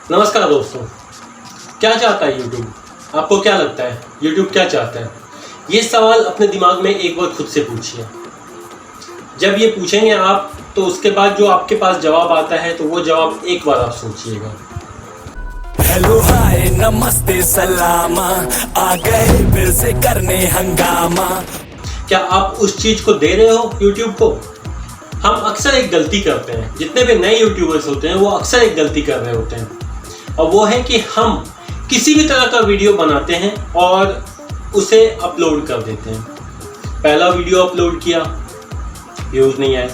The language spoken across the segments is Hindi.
नमस्कार दोस्तों। क्या चाहता है यूट्यूब? आपको क्या लगता है यूट्यूब क्या चाहता है? ये सवाल अपने दिमाग में एक बार खुद से पूछिए। जब ये पूछेंगे आप तो उसके बाद जो आपके पास जवाब आता है तो वो जवाब एक बार आप सोचिएगा। हेलो हाय नमस्ते सलामा, आ गए फिर से करने हंगामा। क्या आप उस चीज को दे रहे हो यूट्यूब को? हम अक्सर एक गलती करते हैं, जितने भी नए यूट्यूबर्स होते हैं वो अक्सर एक गलती कर रहे होते हैं, और वो है कि हम किसी भी तरह का वीडियो बनाते हैं और उसे अपलोड कर देते हैं। पहला वीडियो अपलोड किया, व्यूज़ नहीं आए,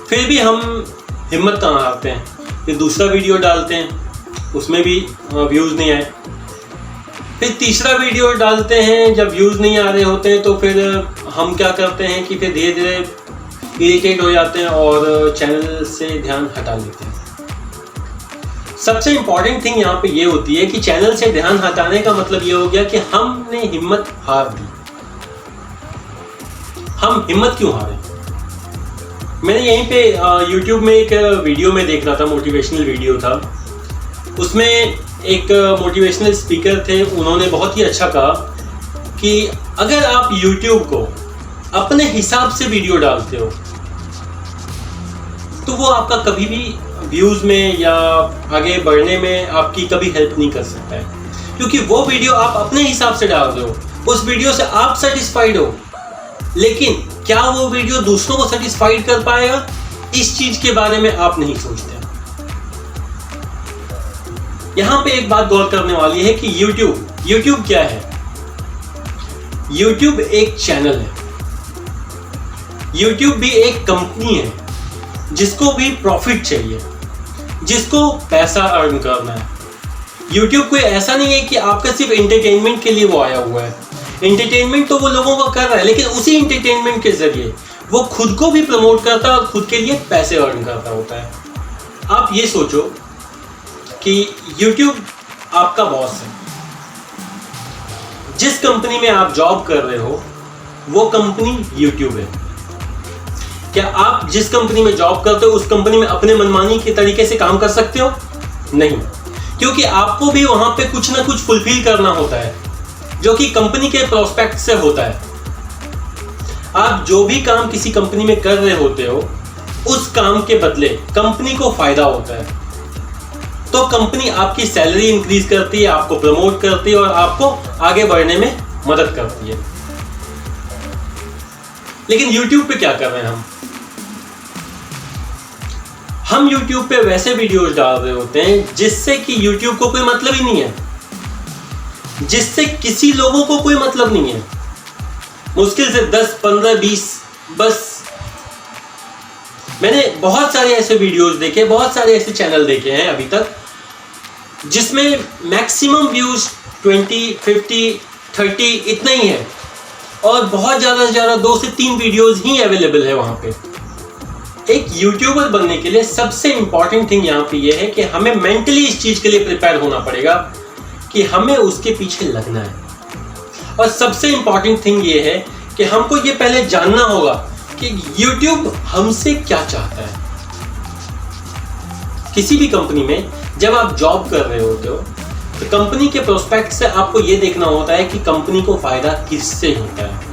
फिर भी हम हिम्मत कहाँ हारते हैं, फिर दूसरा वीडियो डालते हैं, उसमें भी व्यूज़ नहीं आए, फिर तीसरा वीडियो डालते हैं, जब व्यूज़ नहीं आ रहे होते हैं तो फिर हम क्या करते हैं कि फिर धीरे धीरे इरिटेट हो जाते हैं और चैनल से ध्यान हटा लेते हैं। सबसे इम्पॉर्टेंट थिंग यहाँ पे ये होती है कि चैनल से ध्यान हटाने का मतलब ये हो गया कि हमने हिम्मत हार दी। हम हिम्मत क्यों हारे? मैंने यहीं पे YouTube में एक वीडियो में देख रहा था, मोटिवेशनल वीडियो था। उसमें एक मोटिवेशनल स्पीकर थे, उन्होंने बहुत ही अच्छा कहा कि अगर आप YouTube को अपने हिसाब से वीडियो डालते हो तो वो आपका कभी भी व्यूज़ में या आगे बढ़ने में आपकी कभी हेल्प नहीं कर सकता है, क्योंकि वो वीडियो आप अपने हिसाब से डाल रहे हो, उस वीडियो से आप सेटिस्फाइड हो, लेकिन क्या वो वीडियो दूसरों को सेटिस्फाइड कर पाएगा, इस चीज के बारे में आप नहीं सोचते। यहां पे एक बात गौर करने वाली है कि YouTube क्या है? YouTube एक चैनल है, YouTube भी एक कंपनी है जिसको भी प्रॉफिट चाहिए, जिसको पैसा अर्न करना है। YouTube कोई ऐसा नहीं है कि आपका सिर्फ एंटरटेनमेंट के लिए वो आया हुआ है। एंटरटेनमेंट तो वो लोगों का कर रहा है, लेकिन उसी एंटरटेनमेंट के जरिए वो खुद को भी प्रमोट करता है और खुद के लिए पैसे अर्न करता होता है। आप ये सोचो कि YouTube आपका बॉस है, जिस कंपनी में आप जॉब कर रहे हो वो कंपनी YouTube है। क्या आप जिस कंपनी में जॉब करते हो उस कंपनी में अपने मनमानी के तरीके से काम कर सकते हो? नहीं, क्योंकि आपको भी वहां पे कुछ ना कुछ फुलफिल करना होता है जो कि कंपनी के प्रोस्पेक्ट से होता है। आप जो भी काम किसी कंपनी में कर रहे होते हो उस काम के बदले कंपनी को फायदा होता है, तो कंपनी आपकी सैलरी इंक्रीज करती है, आपको प्रमोट करती है और आपको आगे बढ़ने में मदद करती है। लेकिन YouTube पे क्या कर रहे हैं हम YouTube पे वैसे वीडियोस डाल रहे होते हैं जिससे कि YouTube को कोई मतलब ही नहीं है, जिससे किसी लोगों को कोई मतलब नहीं है। मुश्किल से 10, 15, 20 बस। मैंने बहुत सारे ऐसे वीडियोस देखे, बहुत सारे ऐसे चैनल देखे हैं अभी तक जिसमें मैक्सिमम व्यूज 20, 50, 30 इतना ही है, और बहुत ज़्यादा से ज़्यादा 2 से 3 वीडियोस ही अवेलेबल है वहाँ पे। एक यूट्यूबर बनने के लिए सबसे इंपॉर्टेंट थिंग यहाँ पे ये है कि हमें मेंटली इस चीज़ के लिए प्रिपेयर होना पड़ेगा कि हमें उसके पीछे लगना है। और सबसे इंपॉर्टेंट थिंग ये है कि हमको ये पहले जानना होगा कि YouTube हमसे क्या चाहता है। किसी भी कंपनी में जब आप जॉब कर रहे होते हो तो कंपनी के प्रोस्पेक्ट से आपको ये देखना होता है कि कंपनी को फायदा किससे होता है।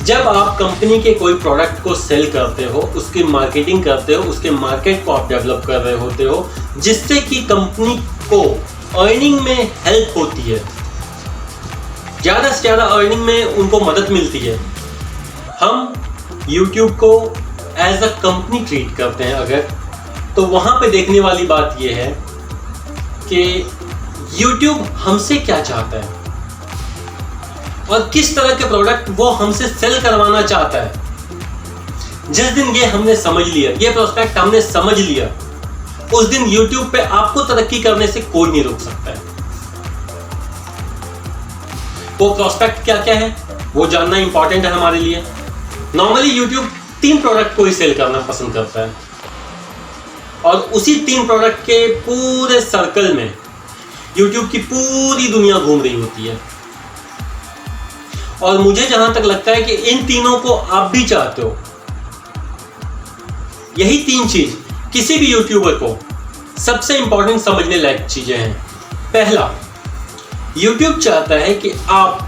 जब आप कंपनी के कोई प्रोडक्ट को सेल करते हो, उसकी मार्केटिंग करते हो, उसके मार्केट को आप डेवलप कर रहे होते हो, जिससे कि कंपनी को अर्निंग में हेल्प होती है, ज़्यादा से ज़्यादा अर्निंग में उनको मदद मिलती है। हम YouTube को एज अ कंपनी ट्रीट करते हैं अगर, तो वहाँ पे देखने वाली बात यह है कि YouTube हमसे क्या चाहता है और किस तरह के प्रोडक्ट वो हमसे सेल करवाना चाहता है। जिस दिन ये हमने समझ लिया, ये प्रोस्पेक्ट हमने समझ लिया, उस दिन YouTube पे आपको तरक्की करने से कोई नहीं रोक सकता है। वो प्रोस्पेक्ट क्या क्या है वो जानना इंपॉर्टेंट है हमारे लिए। नॉर्मली YouTube 3 प्रोडक्ट को ही सेल करना पसंद करता है, और उसी 3 प्रोडक्ट के पूरे सर्कल में YouTube की पूरी दुनिया घूम रही होती है। और मुझे जहां तक लगता है कि इन तीनों को आप भी चाहते हो। यही 3 चीज किसी भी यूट्यूबर को सबसे इंपॉर्टेंट समझने लायक चीजें हैं। पहला, YouTube चाहता है कि आप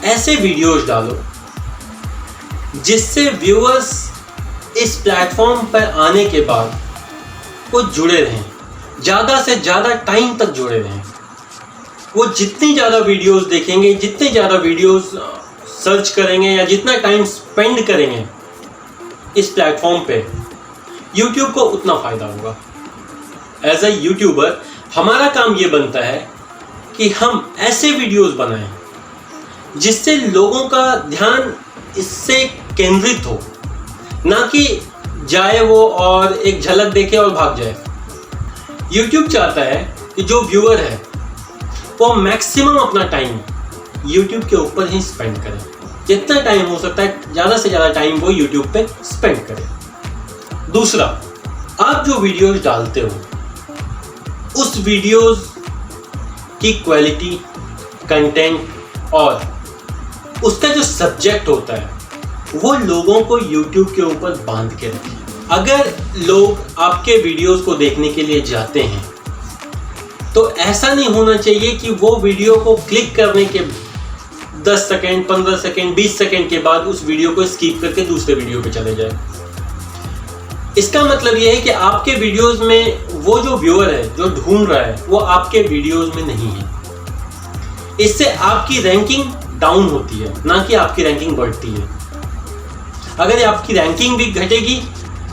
ऐसे वीडियोज डालो जिससे व्यूअर्स इस प्लेटफॉर्म पर आने के बाद वो जुड़े रहें, ज़्यादा से ज़्यादा टाइम तक जुड़े रहें। वो जितनी ज़्यादा वीडियोस देखेंगे, जितने ज़्यादा वीडियोस सर्च करेंगे या जितना टाइम स्पेंड करेंगे इस प्लेटफॉर्म पे, YouTube को उतना फ़ायदा होगा। एज अ यूट्यूबर हमारा काम ये बनता है कि हम ऐसे वीडियोस बनाएं जिससे लोगों का ध्यान इससे केंद्रित हो, ना कि जाए वो और एक झलक देखे और भाग जाए। YouTube चाहता है कि जो व्यूअर है वो मैक्सिमम अपना टाइम YouTube के ऊपर ही स्पेंड करे। जितना टाइम हो सकता है ज़्यादा से ज़्यादा टाइम वो YouTube पे स्पेंड करे। दूसरा, आप जो वीडियोस डालते हो उस वीडियोस की क्वालिटी, कंटेंट और उसका जो सब्जेक्ट होता है वो लोगों को YouTube के ऊपर बांध के रखे। अगर लोग आपके वीडियोस को देखने के लिए जाते हैं तो ऐसा नहीं होना चाहिए कि वो वीडियो को क्लिक करने के 10 सेकेंड, 15 सेकेंड, 20 सेकेंड के बाद उस वीडियो को स्किप करके दूसरे वीडियो पे चले जाए। इसका मतलब ये है कि आपके वीडियोस में वो जो व्यूअर है, जो ढूंढ रहा है, वो आपके वीडियोस में नहीं है। इससे आपकी रैंकिंग डाउन होती है, ना कि आपकी रैंकिंग बढ़ती है। अगर आपकी रैंकिंग भी घटेगी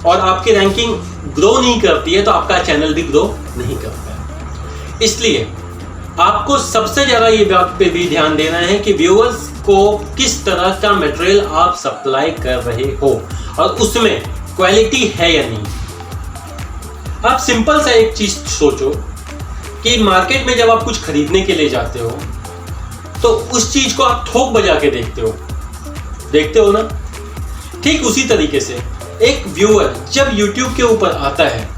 और आपकी रैंकिंग ग्रो नहीं करती है तो आपका चैनल भी ग्रो नहीं करता है। इसलिए आपको सबसे ज़्यादा ये बात पे भी ध्यान देना है कि व्यूअर्स को किस तरह का मटेरियल आप सप्लाई कर रहे हो और उसमें क्वालिटी है या नहीं। आप सिंपल सा एक चीज़ सोचो कि मार्केट में जब आप कुछ खरीदने के लिए जाते हो तो उस चीज़ को आप थोक बजा के देखते हो ना। ठीक उसी तरीके से एक व्यूअर जब YouTube के ऊपर आता है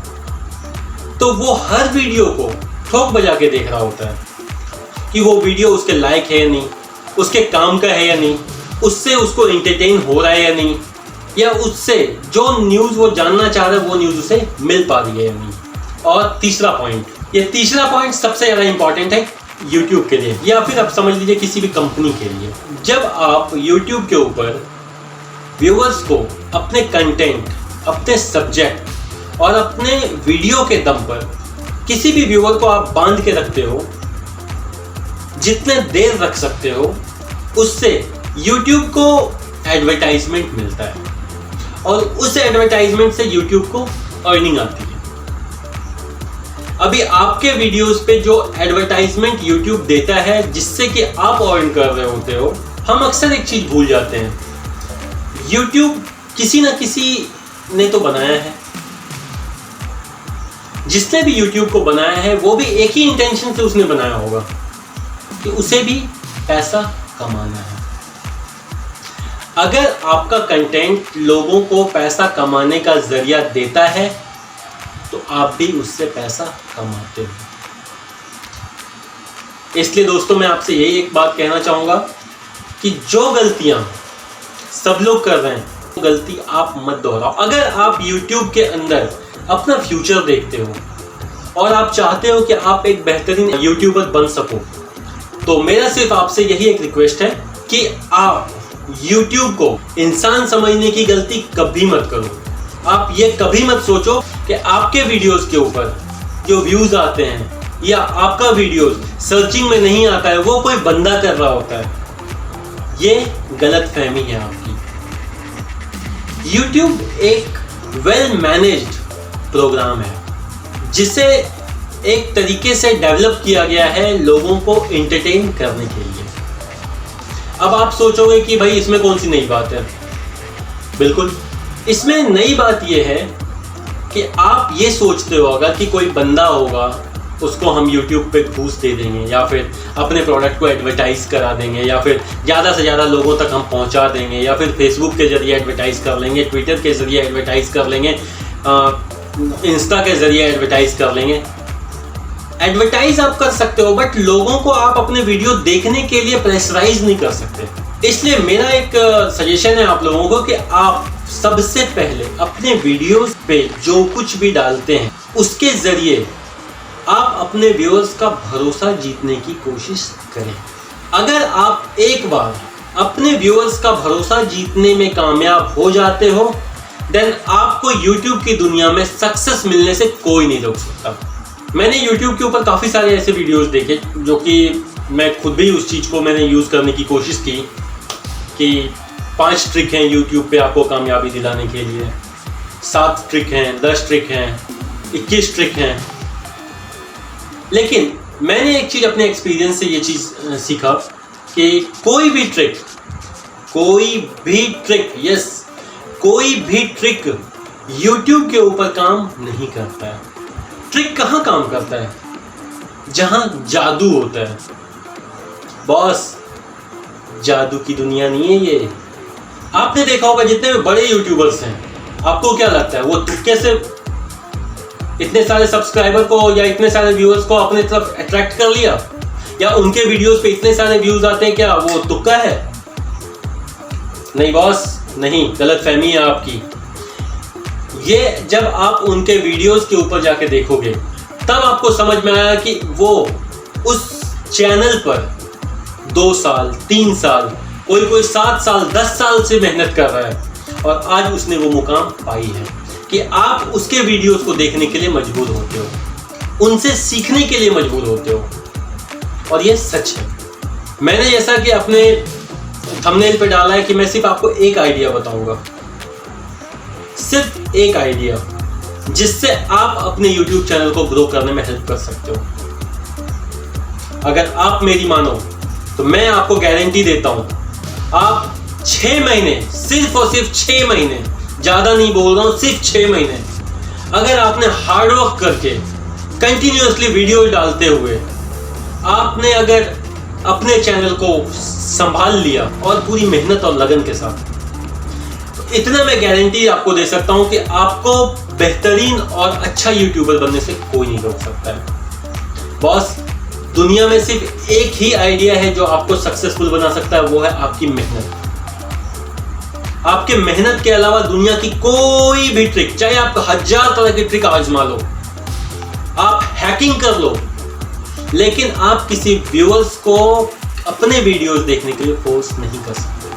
तो वो हर वीडियो को ठोक बजा के देख रहा होता है कि वो वीडियो उसके लायक है या नहीं, उसके काम का है या नहीं, उससे उसको एंटरटेन हो रहा है या नहीं, या उससे जो न्यूज़ वो जानना चाह रहा है वो न्यूज़ उसे मिल पा रही है या नहीं। और तीसरा पॉइंट सबसे ज़्यादा इंपॉर्टेंट है YouTube के लिए, या फिर आप समझ लीजिए किसी भी कंपनी के लिए। जब आप YouTube के ऊपर व्यूअर्स को अपने कंटेंट, अपने सब्जेक्ट और अपने वीडियो के दम पर किसी भी व्यूअर को आप बांध के रखते हो, जितने देर रख सकते हो, उससे YouTube को एडवर्टाइजमेंट मिलता है और उस एडवर्टाइजमेंट से YouTube को अर्निंग आती है। अभी आपके वीडियोस पे जो एडवर्टाइजमेंट YouTube देता है जिससे कि आप अर्न कर रहे होते हो, हम अक्सर एक चीज भूल जाते हैं। YouTube किसी ना किसी ने तो बनाया है। जिसने भी YouTube को बनाया है वो भी एक ही इंटेंशन से उसने बनाया होगा कि उसे भी पैसा कमाना है। अगर आपका कंटेंट लोगों को पैसा कमाने का जरिया देता है तो आप भी उससे पैसा कमाते हो। इसलिए दोस्तों मैं आपसे यही एक बात कहना चाहूँगा कि जो गलतियाँ सब लोग कर रहे हैं वो गलती आप मत दोहराओ। अगर आप YouTube के अंदर अपना फ्यूचर देखते हो और आप चाहते हो कि आप एक बेहतरीन यूट्यूबर बन सको, तो मेरा सिर्फ आपसे यही एक रिक्वेस्ट है कि आप YouTube को इंसान समझने की गलती कभी मत करो। आप ये कभी मत सोचो कि आपके वीडियोस के ऊपर जो व्यूज आते हैं या आपका वीडियोस सर्चिंग में नहीं आता है वो कोई बंदा कर रहा होता है। ये गलतफहमी है आपकी। YouTube एक वेल मैनेज्ड प्रोग्राम है जिसे एक तरीके से डेवलप किया गया है लोगों को एंटरटेन करने के लिए। अब आप सोचोगे कि भाई इसमें कौन सी नई बात है। बिल्कुल, इसमें नई बात यह है कि आप ये सोचते होगा कि कोई बंदा होगा, उसको हम YouTube पे घूस दे देंगे या फिर अपने प्रोडक्ट को एडवर्टाइज करा देंगे या फिर ज़्यादा से ज़्यादा लोगों तक हम पहुंचा देंगे या फिर फेसबुक के ज़रिए एडवर्टाइज कर लेंगे, ट्विटर के ज़रिए एडवर्टाइज कर लेंगे, इंस्टा के ज़रिए एडवर्टाइज कर लेंगे। एडवर्टाइज आप कर सकते हो बट लोगों को आप अपने वीडियो देखने के लिए प्रेशराइज नहीं कर सकते। इसलिए मेरा एक सजेशन है आप लोगों को कि आप सबसे पहले अपने वीडियोस पे जो कुछ भी डालते हैं उसके ज़रिए आप अपने व्यूअर्स का भरोसा जीतने की कोशिश करें। अगर आप एक बार अपने व्यूअर्स का भरोसा जीतने में कामयाब हो जाते हो, देन आपको YouTube की दुनिया में सक्सेस मिलने से कोई नहीं रोक सकता। मैंने YouTube के ऊपर काफ़ी सारे ऐसे वीडियोस देखे जो कि मैं खुद भी उस चीज़ को मैंने यूज़ करने की कोशिश की कि 5 ट्रिक हैं YouTube पे आपको कामयाबी दिलाने के लिए, 7 ट्रिक हैं, 10 ट्रिक हैं, 21 ट्रिक हैं। लेकिन मैंने एक चीज़ अपने एक्सपीरियंस से ये चीज़ सीखा कि कोई भी ट्रिक YouTube के ऊपर काम नहीं करता है। ट्रिक कहाँ काम करता है? जहाँ जादू होता है। बॉस, जादू की दुनिया नहीं है ये। आपने देखा होगा जितने भी बड़े यूट्यूबर्स हैं, आपको क्या लगता है वो तुक्के से इतने सारे सब्सक्राइबर को या इतने सारे व्यूअर्स को अपने तरफ अट्रैक्ट कर लिया, या उनके वीडियोस पे इतने सारे व्यूज आते हैं, क्या वो तुक्का है? नहीं बॉस, नहीं, गलतफहमी है आपकी। ये जब आप उनके वीडियोस के ऊपर जाके देखोगे तब आपको समझ में आया कि वो उस चैनल पर 2 साल 3 साल, कोई 7 साल 10 साल से मेहनत कर रहा है और आज उसने वो मुकाम पाई है कि आप उसके वीडियोस को देखने के लिए मजबूर होते हो, उनसे सीखने के लिए मजबूर होते हो। और ये सच है। मैंने जैसा कि अपने थंबनेल पे डाला है कि मैं सिर्फ आपको एक आइडिया बताऊंगा, सिर्फ एक आइडिया जिससे आप अपने YouTube चैनल को ग्रो करने में हेल्प कर सकते हो। अगर आप मेरी मानो तो मैं आपको गारंटी देता हूं, आप 6 महीने, सिर्फ और सिर्फ 6 महीने, ज्यादा नहीं बोल रहा हूं, सिर्फ 6 महीने अगर आपने हार्डवर्क करके कंटिन्यूअसली वीडियो डालते हुए आपने अगर अपने चैनल को संभाल लिया और पूरी मेहनत और लगन के साथ, तो इतना मैं गारंटी आपको दे सकता हूं कि आपको बेहतरीन और अच्छा यूट्यूबर बनने से कोई नहीं रोक सकता है। बॉस, दुनिया में सिर्फ एक ही आइडिया है जो आपको सक्सेसफुल बना सकता है, वो है आपकी मेहनत। आपके मेहनत के अलावा दुनिया की कोई भी ट्रिक, चाहे आप 1000 तरह की ट्रिक आजमा लो, आप हैकिंग कर लो, लेकिन आप किसी व्यूअर्स को अपने वीडियोस देखने के लिए फोर्स नहीं कर सकते।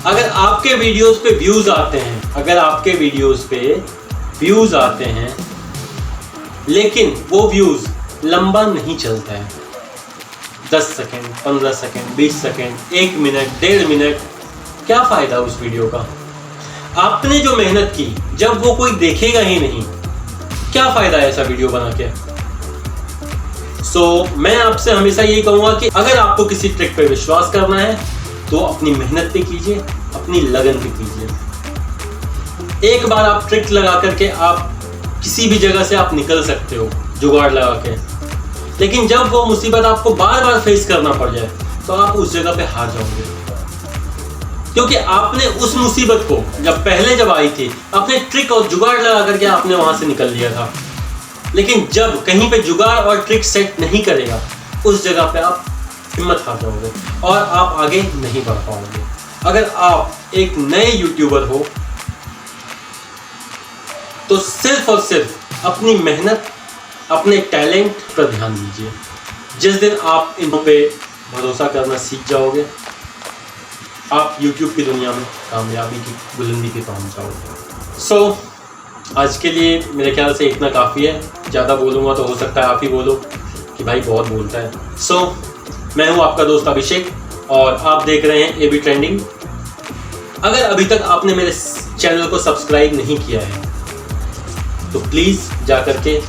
अगर आपके वीडियोस पे व्यूज आते हैं, लेकिन वो व्यूज लंबा नहीं चलता है, 10 second, 15 second, 20 second, 1 minute, 1.5 minute, क्या फायदा उस वीडियो का? आपने जो मेहनत की, जब वो कोई देखेगा ही नहीं, क्या फायदा है ऐसा वीडियो बना के? मैं आपसे हमेशा यही कहूंगा कि अगर आपको किसी ट्रिक पे विश्वास करना है तो अपनी मेहनत पे कीजिए, अपनी लगन पे कीजिए। एक बार आप ट्रिक लगा करके आप किसी भी जगह से आप निकल सकते हो, जुगाड़ लगा के, लेकिन जब वो मुसीबत आपको बार बार फेस करना पड़ जाए तो आप उस जगह पे हार जाओगे, क्योंकि आपने उस मुसीबत को जब आई थी, अपने ट्रिक और जुगाड़ लगा करके आपने वहां से निकल लिया था। लेकिन जब कहीं पे जुगाड़ और ट्रिक सेट नहीं करेगा, उस जगह पे आप हिम्मत हार जाओगे और आप आगे नहीं बढ़ पाओगे। अगर आप एक नए यूट्यूबर हो तो सिर्फ और सिर्फ अपनी मेहनत, अपने टैलेंट पर ध्यान दीजिए। जिस दिन आप इन पे भरोसा करना सीख जाओगे, आप YouTube की दुनिया में कामयाबी की बुलंदी पे पहुंच जाओगे। आज के लिए मेरे ख्याल से इतना काफ़ी है। ज़्यादा बोलूँगा तो हो सकता है आप ही बोलो कि भाई बहुत बोलता है। मैं हूँ आपका दोस्त अभिषेक और आप देख रहे हैं AB ट्रेंडिंग। अगर अभी तक आपने मेरे चैनल को सब्सक्राइब नहीं किया है तो प्लीज़ जा कर के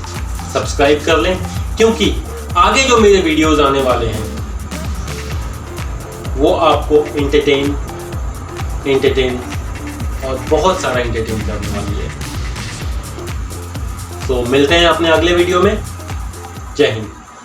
सब्सक्राइब कर लें, क्योंकि आगे जो मेरे वीडियोज़ आने वाले हैं वो आपको एंटरटेन और बहुत सारा एंटरटेन करने वाली है। तो मिलते हैं अपने अगले वीडियो में। जय हिंद।